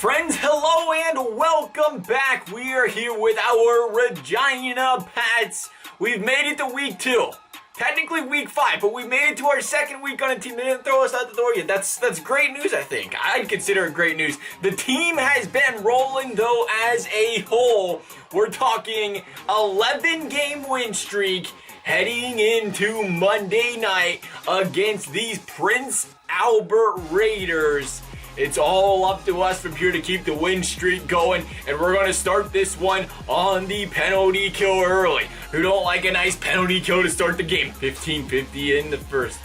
Friends, hello and welcome back. We are here with our Regina Pats. We've made it to week 2. Technically week 5, but we made it to our second week on a team. They didn't throw us out the door yet. That's great news, I think. I'd consider it great news. The team has been rolling, though, as a whole. We're talking 11-game win streak heading into Monday night against these Prince Albert Raiders. It's all up to us from here to keep the win streak going, and we're going to start this one on the penalty kill early. Who don't like a nice penalty kill to start the game? 15-50 in the first.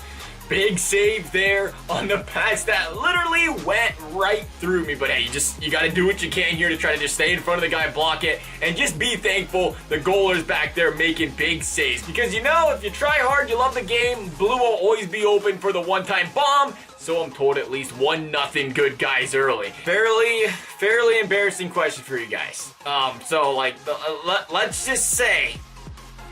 Big save there on the pass that literally went right through me. But hey, you got to do what you can here to try to just stay in front of the guy, block it, and just be thankful the goaler's back there making big saves. Because you know, if you try hard, you love the game, blue will always be open for the one-time bomb. So I'm told at least 1-0 good guys early. Fairly embarrassing question for you guys.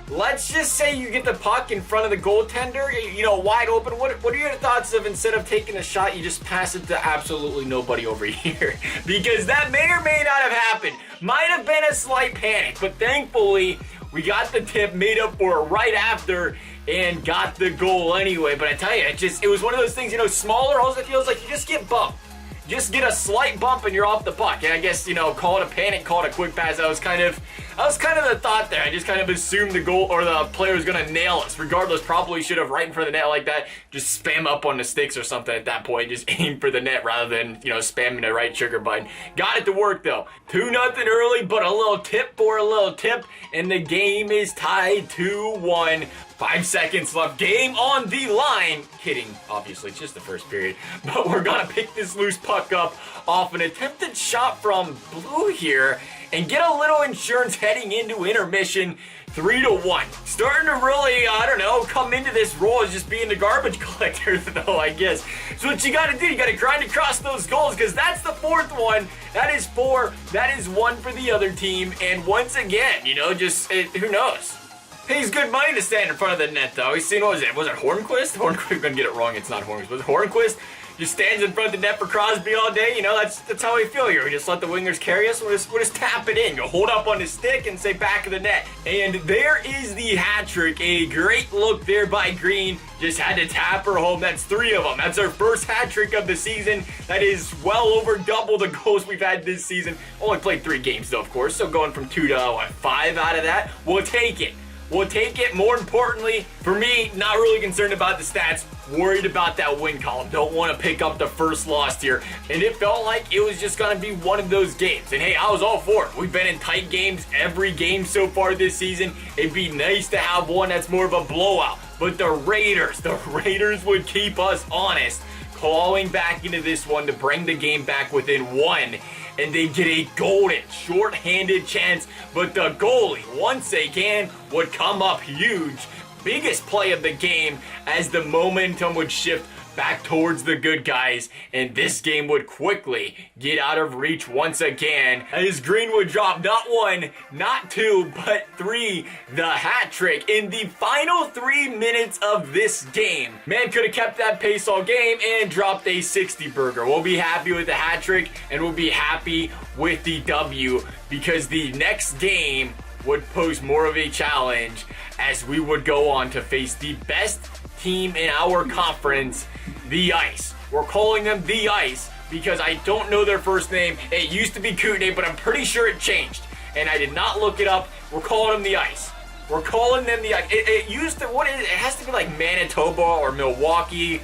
Let's just say you get the puck in front of the goaltender, you know, wide open. What are your thoughts of instead of taking a shot, you just pass it to absolutely nobody over here? Because that may or may not have happened. Might have been a slight panic, but thankfully we got the tip, made up for it right after, and got the goal anyway. But I tell you, it was one of those things, you know, smaller holes, it feels like you just get bumped. Just get a slight bump and you're off the puck. And I guess, you know, call it a panic, call it a quick pass. That was kind of the thought there. I just kind of assumed the goal or the player was going to nail us. Regardless, probably should have right in front of the net like that. Just spam up on the sticks or something at that point. Just aim for the net rather than, you know, spamming the right trigger button. Got it to work though. 2-0 early, but a little tip for a little tip. And the game is tied 2-1. 5 seconds left. Game on the line. Kidding, obviously. It's just the first period. But we're going to pick this loose puck up off an attempted shot from Blue here and get a little insurance heading into intermission. 3-1. Starting to really, I don't know, come into this role as just being the garbage collector, though, I guess. So what you got to do, you got to grind across those goals because that's the 4th one. That is 4. That is 1 for the other team. And once again, you know, who knows? Pays good money to stand in front of the net, though. He's seen, what was it? Was it Hornquist? Hornquist, gonna get it wrong. It's not Hornquist. Was it Hornquist? Just stands in front of the net for Crosby all day. You know, that's how we feel here. We just let the wingers carry us. We'll just tap it in. You'll hold up on the stick and say back of the net. And there is the hat trick. A great look there by Green. Just had to tap her home. That's 3 of them. That's our first hat trick of the season. That is well over double the goals we've had this season. Only played 3 games, though, of course. So going from 2 to 5 out of that, we'll take it. We'll take it. More importantly, for me, not really concerned about the stats, worried about that win column. Don't want to pick up the first loss here. And it felt like it was just going to be one of those games. And hey, I was all for it. We've been in tight games every game so far this season. It'd be nice to have one that's more of a blowout. But the Raiders would keep us honest, clawing back into this one to bring the game back within 1. And they get a golden, short-handed chance, but the goalie, once again, would come up huge. Biggest play of the game as the momentum would shift back towards the good guys, and this game would quickly get out of reach once again as Green would drop not 1, not 2, but 3, the hat trick in the final 3 minutes of this game. Man could have kept that pace all game and dropped a 60 burger. We'll be happy with the hat trick and we'll be happy with the W because the next game would pose more of a challenge as we would go on to face the best team in our conference, the Ice. We're calling them the Ice because I don't know their first name. It used to be Kootenay, but I'm pretty sure it changed. And I did not look it up. We're calling them the Ice. We're calling them the Ice. It used to, what is it? It has to be like Manitoba or Milwaukee,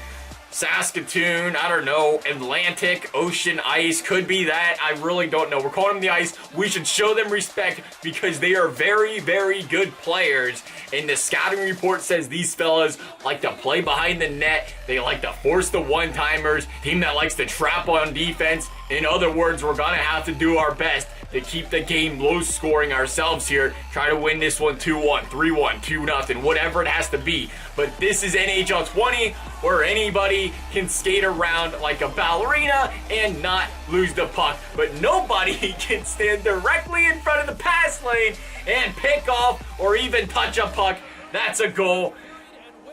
Saskatoon, I don't know, Atlantic, Ocean Ice, could be that, I really don't know. We're calling them the Ice. We should show them respect because they are very, very good players. And the scouting report says these fellas like to play behind the net. They like to force the one-timers. Team that likes to trap on defense. In other words, we're going to have to do our best to keep the game low scoring ourselves here. Try to win this one 2-1, 3-1, 2-0, whatever it has to be. But this is NHL 20 where anybody can skate around like a ballerina and not lose the puck. But nobody can stand directly in front of the pass lane and pick off or even touch a puck. That's a goal.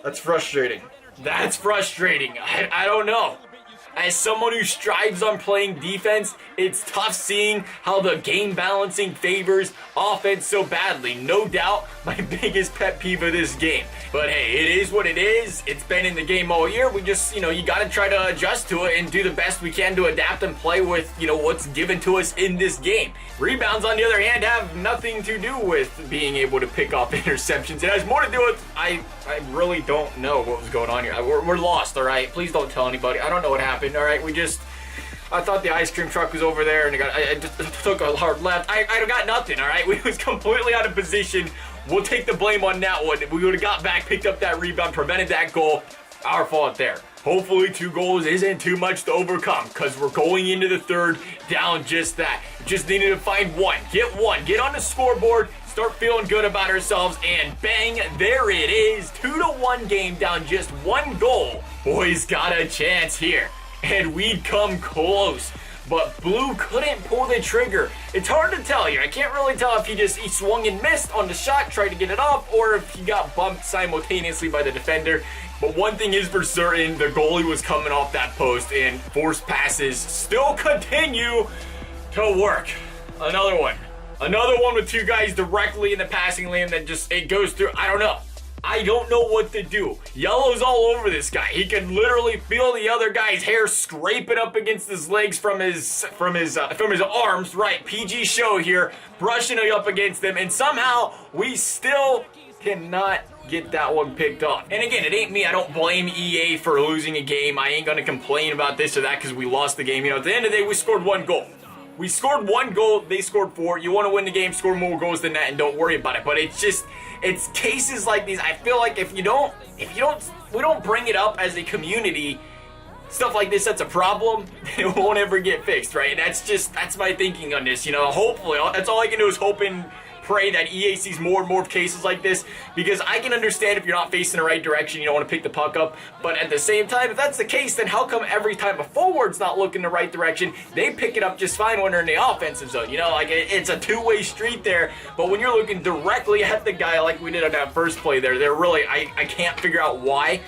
That's frustrating. That's frustrating. I don't know. As someone who strives on playing defense, It's tough seeing how the game balancing favors offense so badly. No doubt my biggest pet peeve of this game. But hey, it is what it is. It's been in the game all year. We just, you got to try to adjust to it and do the best we can to adapt and play with, what's given to us in this game. Rebounds, on the other hand, have nothing to do with being able to pick off interceptions. It has more to do with, I really don't know what was going on here. We're lost, all right? Please don't tell anybody. I don't know what happened, all right? I thought the ice cream truck was over there, and I just took a hard left. I got nothing, all right? We was completely out of position. We'll take the blame on that one. We would have got back, picked up that rebound, prevented that goal. Our fault there. Hopefully 2 goals isn't too much to overcome, because we're going into the third down just that. Just needed to find one. Get on the scoreboard, start feeling good about ourselves, and bang, there it is. 2-1 game down just 1 goal. Boys got a chance here. And we'd come close, but Blue couldn't pull the trigger. It's hard to tell here. I can't really tell if he swung and missed on the shot, tried to get it off, or if he got bumped simultaneously by the defender. But one thing is for certain, the goalie was coming off that post, and forced passes still continue to work. Another one with 2 guys directly in the passing lane that it goes through. I don't know what to do. Yellow's all over this guy. He can literally feel the other guy's hair scraping up against his legs from his arms. Right, PG show here, brushing up against them, and somehow we still cannot get that one picked off. And again, it ain't me. I don't blame EA for losing a game. I ain't gonna complain about this or that because we lost the game. At the end of the day, we scored 1 goal. We scored 1 goal, they scored 4. You want to win the game, score more goals than that, and don't worry about it. But it's cases like these. I feel like if we don't bring it up as a community, stuff like this, that's a problem. It won't ever get fixed, right? And that's my thinking on this. Hopefully, that's all I can do is hope and pray that EA sees more and more cases like this, because I can understand if you're not facing the right direction, you don't want to pick the puck up, but at the same time, if that's the case, then how come every time a forward's not looking the right direction, they pick it up just fine when they're in the offensive zone? It's a two-way street there, but when you're looking directly at the guy like we did on that first play there, they're really, I can't figure out why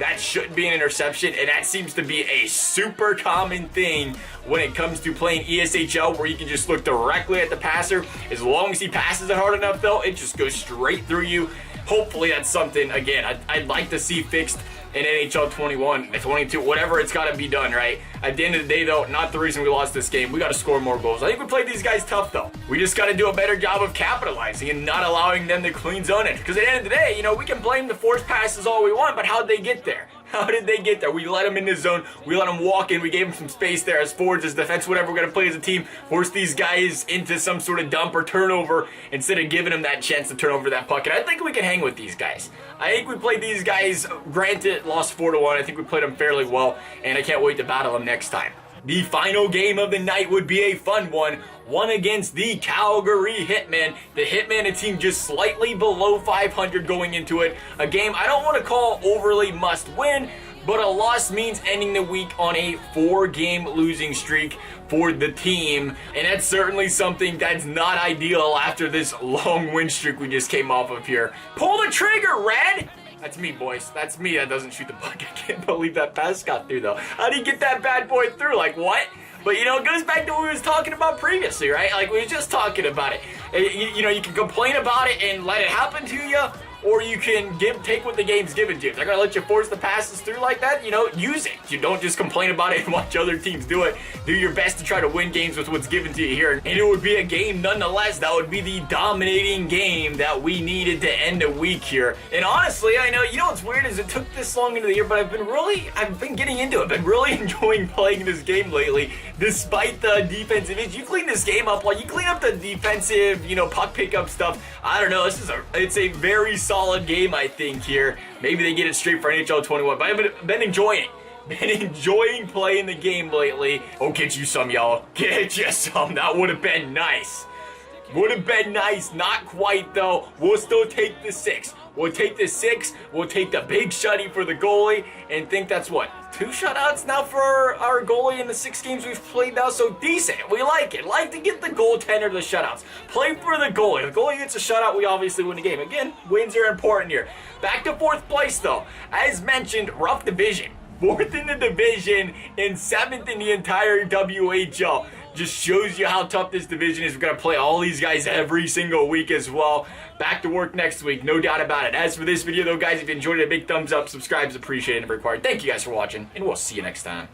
that shouldn't be an interception, and that seems to be a super common thing when it comes to playing ESHL, where you can just look directly at the passer. As long as he passes it hard enough, though, it just goes straight through you. Hopefully that's something, again, I'd like to see fixed in NHL 21, 22, whatever, it's got to be done, right? At the end of the day, though, not the reason we lost this game. We got to score more goals. I think we played these guys tough, though. We just got to do a better job of capitalizing and not allowing them to clean zone it. Because at the end of the day, we can blame the forced passes all we want, but how'd they get there? How did they get there? We let them in the zone. We let them walk in. We gave them some space there as forwards, as defense, whatever we're going to play as a team. Force these guys into some sort of dump or turnover instead of giving them that chance to turn over that puck. And I think we can hang with these guys. I think we played these guys, granted, lost 4-1. I think we played them fairly well, and I can't wait to battle them next time. The final game of the night would be a fun one against the Calgary Hitmen. The Hitmen, a team just slightly below 500 going into it. A game I don't want to call overly must win, but a loss means ending the week on a 4-game losing streak for the team. And that's certainly something that's not ideal after this long win streak we just came off of here. Pull the trigger, Red! That's me, boys. That's me that doesn't shoot the puck. I can't believe that pass got through, though. How do you get that bad boy through? Like, what? But, it goes back to what we was talking about previously, right? Like, we were just talking about it. You can complain about it and let it happen to you, or you can take what the game's given to you. If they're going to let you force the passes through like that, use it. You don't just complain about it and watch other teams do it. Do your best to try to win games with what's given to you here. And it would be a game nonetheless. That would be the dominating game that we needed to end a week here. And honestly, I know, what's weird is it took this long into the year, but I've been getting into it. I've been really enjoying playing this game lately, despite the defensive issues. You clean this game up, while you clean up the defensive, puck pickup stuff. I don't know, it's a very solid game, I think, here. Maybe they get it straight for NHL 21, but I've been enjoying it. Been enjoying playing the game lately. Oh, get you some, y'all. Get you some. That would have been nice. Would have been nice. Not quite, though. We'll still take the 6. We'll take the 6. We'll take the big shutty for the goalie, and think that's what? 2 shutouts now for our goalie in the 6 games we've played now, so decent. We like it. Like to get the goaltender the shutouts. Play for the goalie. The goalie gets a shutout, we obviously win the game. Again, wins are important here. Back to 4th place, though. As mentioned, rough division. 4th in the division and 7th in the entire WHL. Just shows you how tough this division is. We're going to play all these guys every single week as well. Back to work next week, no doubt about it. As for this video, though, guys, if you enjoyed it, a big thumbs up. Subscribe is appreciated and required. Thank you guys for watching, and we'll see you next time.